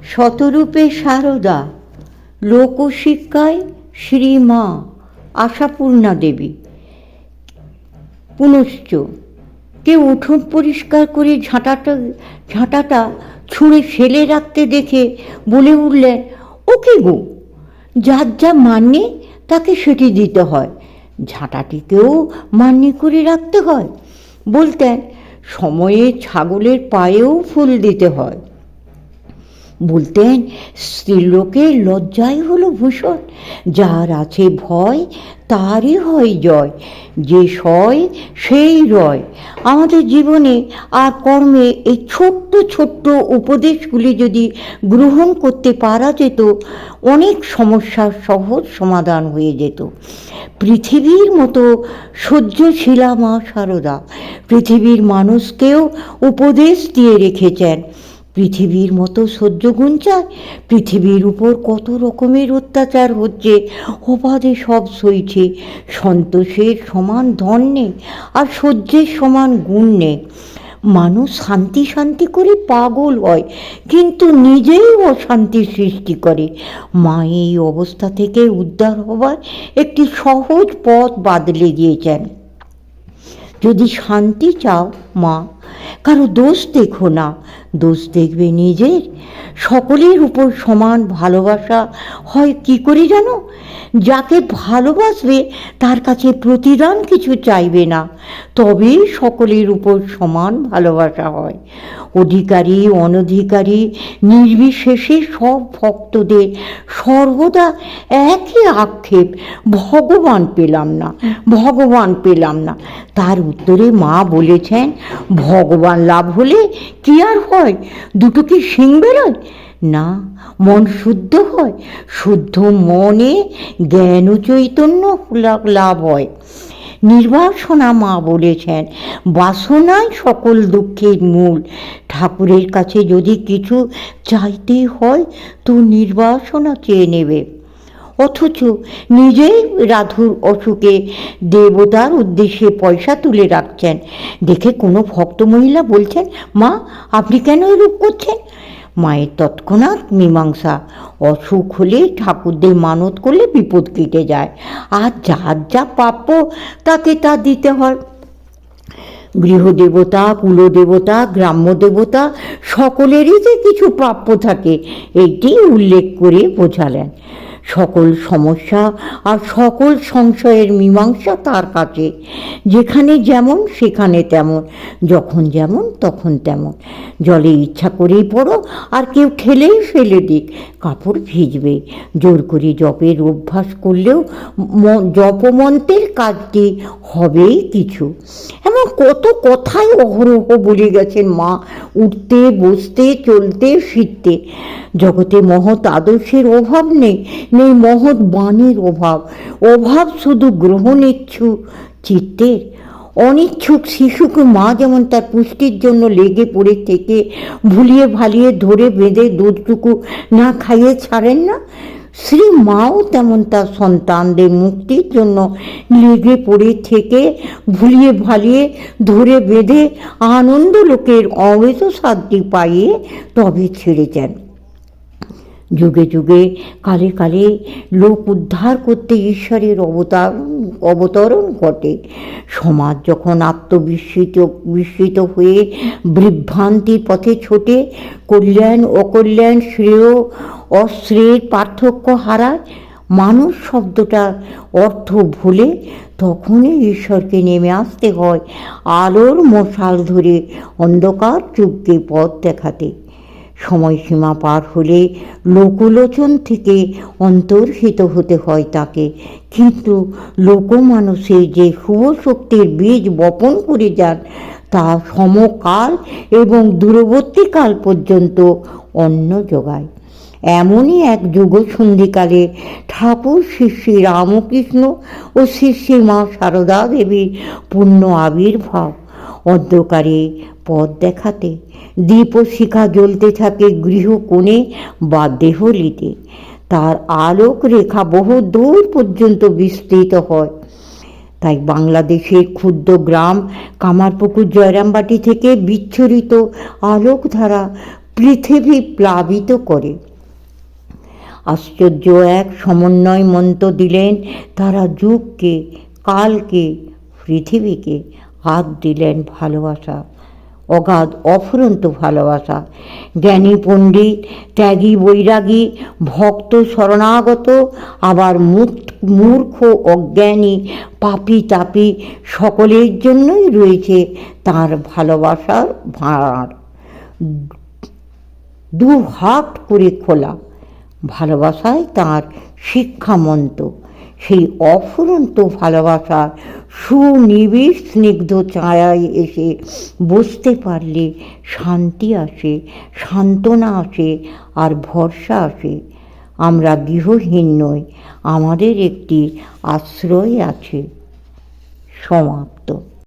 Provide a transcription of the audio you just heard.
শতরূপে সারদা, লোকশিক্ষায় শ্রীমা আশাপূর্ণা দেবী। পুনশ্চ কেউ উঠোন পরিষ্কার করে ঝাঁটাটা ছুঁড়ে ফেলে রাখতে দেখে বলে উঠলেন, ও কি গো, যার যা মান্যে তাকে সেটি দিতে হয়, ঝাঁটাটিকেও মান্যে করে রাখতে হয়। বলতেন, সময়ে ছাগলের পায়েও ফুল দিতে হয়। বলতেন, স্ত্রীলোকের লজ্জাই হলো ভূষণ, যার আছে ভয় তারই হয় জয়, যে সয় সেই রয়। আমাদের জীবনে আর কর্মে এই ছোট্ট ছোট্ট উপদেশগুলি যদি গ্রহণ করতে পারা যেত, অনেক সমস্যার সহজ সমাধান হয়ে যেত। পৃথিবীর মতো সহ্যশীলা মা সারদা পৃথিবীর মানুষকেও উপদেশ দিয়ে রেখেছেন। পৃথিবীর মতো সহ্যগুণ চায়? পৃথিবীর উপর কত রকমের অত্যাচার হচ্ছে, অবাধে সব সইছে। সন্তোষের সমান ধন নেই, আর সহ্যের সমান গুণ নেই। মানুষ শান্তি শান্তি করে পাগল হয়, কিন্তু নিজেই অশান্তির সৃষ্টি করে। মা এই অবস্থা থেকে উদ্ধার হবার একটি সহজ পথ বাতলে দিয়েছেন। যদি শান্তি চাও মা, কারো দোষ দেখো না, দোষ দেখবে নিজের। সকলের উপর সমান ভালোবাসা হয় কি করে জানো? যাকে ভালোবাসবে তার কাছে প্রতিদান কিছু চাইবে না, তবেই সকলের উপর সমান ভালোবাসা হয়। অধিকারী অনধিকারী নির্বিশেষে সব ভক্তদের সর্বদা একই আক্ষেপ, ভগবান পেলাম না, ভগবান পেলাম না। তার উত্তরে মা বলেছেন, ভগবান লাভ হলে কি আর হয়? দুটো কি শিং বেরোয়? না, মন শুদ্ধ হয়। শুদ্ধ মনে জ্ঞান ও চৈতন্য লাভ হয়। নির্বাসনা মা বলেছেন, বাসনাই সকল দুঃখের মূল। ঠাকুরের কাছে যদি কিছু চাইতে হয় তো নির্বাসনা চেয়ে নেবে। অথচ নিজেই রাধুর অসুখে দেবতার উদ্দেশ্যে পয়সা তুলে রাখছেন দেখে কোনো ভক্ত মহিলা বলছেন, মা আপনি কেন এরূপ করছেন? মায়ের তৎক্ষণাৎ মীমাংসা, অসুখ হলে ঠাকুরদের মানত করলে বিপদ কেটে যায়, আর যার যা প্রাপ্য তাকে তা দিতে হয়। গৃহদেবতা, কুলদেবতা, গ্রাম্য দেবতা সকলেরই যে কিছু প্রাপ্য থাকে, এইটি উল্লেখ করে বোঝালেন। সকল সমস্যা আর সকল সংশয়ের মীমাংসা তার কাছে। যেখানে যেমন সেখানে তেমন, যখন যেমন তখন তেমন। জলে ইচ্ছা করেই পড়ো, আর কেউ ঠেলেই ফেলে দিক, কাপড় ভিজবে। জোর করে জপের অভ্যাস করলেও জপমন্ত্রের কাজটি হবেই কিছু। এমন কত কথাই অহরহ বলে গেছেন মা, উঠতে বসতে চলতে ফিরতে। জগতে মহৎ আদর্শের অভাব নেই, নেই মহৎ বাণীর অভাব। অভাব শুধু গ্রহণেচ্ছু চিত্তের। অনিচ্ছুক শিশুকে মা যেমন তার পুষ্টির জন্য লেগে পড়ে থেকে ভুলিয়ে ভালিয়ে ধরে বেঁধে দুধটুকু না খাইয়ে ছাড়েন না, শ্রী মাও তেমন তার সন্তানদের মুক্তির জন্য লেগে পড়ে থেকে ভুলিয়ে ভালিয়ে ধরে বেঁধে আনন্দ লোকের অবৈধ সাধ্যি পাইয়ে তবে ছেড়েছেন। যুগে যুগে কালে কালে লোক উদ্ধার করতে ঈশ্বরের অবতরণ ঘটে। সমাজ যখন বিস্মিত হয়ে বিভ্রান্তির পথে ছোটে, কল্যাণ অকল্যাণ, শ্রেয় অশ্রেয়ের পার্থক্য হারায়, মানুষ শব্দটার অর্থ ভুলে, তখনই ঈশ্বরকে নেমে আসতে হয় আলোর মশাল ধরে অন্ধকার যুগকে পথ দেখাতে। সময়সীমা পার হলে লোকলোচন থেকে অন্তর্হিত হতে হয় তাকে, কিন্তু লোকমানসে যে শুভ শক্তির বীজ বপন করে যান তা সমকাল এবং দূরবর্তীকাল পর্যন্ত অন্ন যোগায়। এমনই এক যুগসন্ধিকালে ঠাকুর শ্রী শ্রী রামকৃষ্ণ ও শ্রী শ্রী মা সারদা দেবীর পূর্ণ আবির্ভাব। অন্ধকারে পথ দেখাতে দীপ ও শিখা জ্বলতে থাকে গৃহকোণে বা দেহলিতে। তার আলোক রেখা বহু দূর পর্যন্ত বিস্তৃত হয়। তাই বাংলাদেশের ক্ষুদ্র গ্রাম কামারপুকুর জয়রামবাটি থেকে বিচ্ছুরিত আলোকধারা পৃথিবী প্লাবিত করে। আশ্চর্য এক সমন্বয় মন্ত্র দিলেন তারা, যুগকে, কালকে, পৃথিবীকে হাত দিলেন ভালোবাসা, অগাধ অফুরন্ত ভালোবাসা। জ্ঞানী পণ্ডিত, ত্যাগী বৈরাগী, ভক্ত শরণাগত, আবার মূর্খ অজ্ঞানী, পাপী তাপী, সকলের জন্যই রয়েছে তার ভালোবাসার ভাঁড়, দু হাত করে খোলা। ভালোবাসায় তাঁর শিক্ষামন্ত্র। সেই অফুরন্ত ভালোবাসার সুনিবিড় স্নিগ্ধ ছায়ায় এসে বসতে পারলে শান্তি আসে, সান্ত্বনা আসে, আর ভরসা আসে। আমরা গৃহহীন নই, আমাদের একটি আশ্রয় আছে। সমাপ্ত।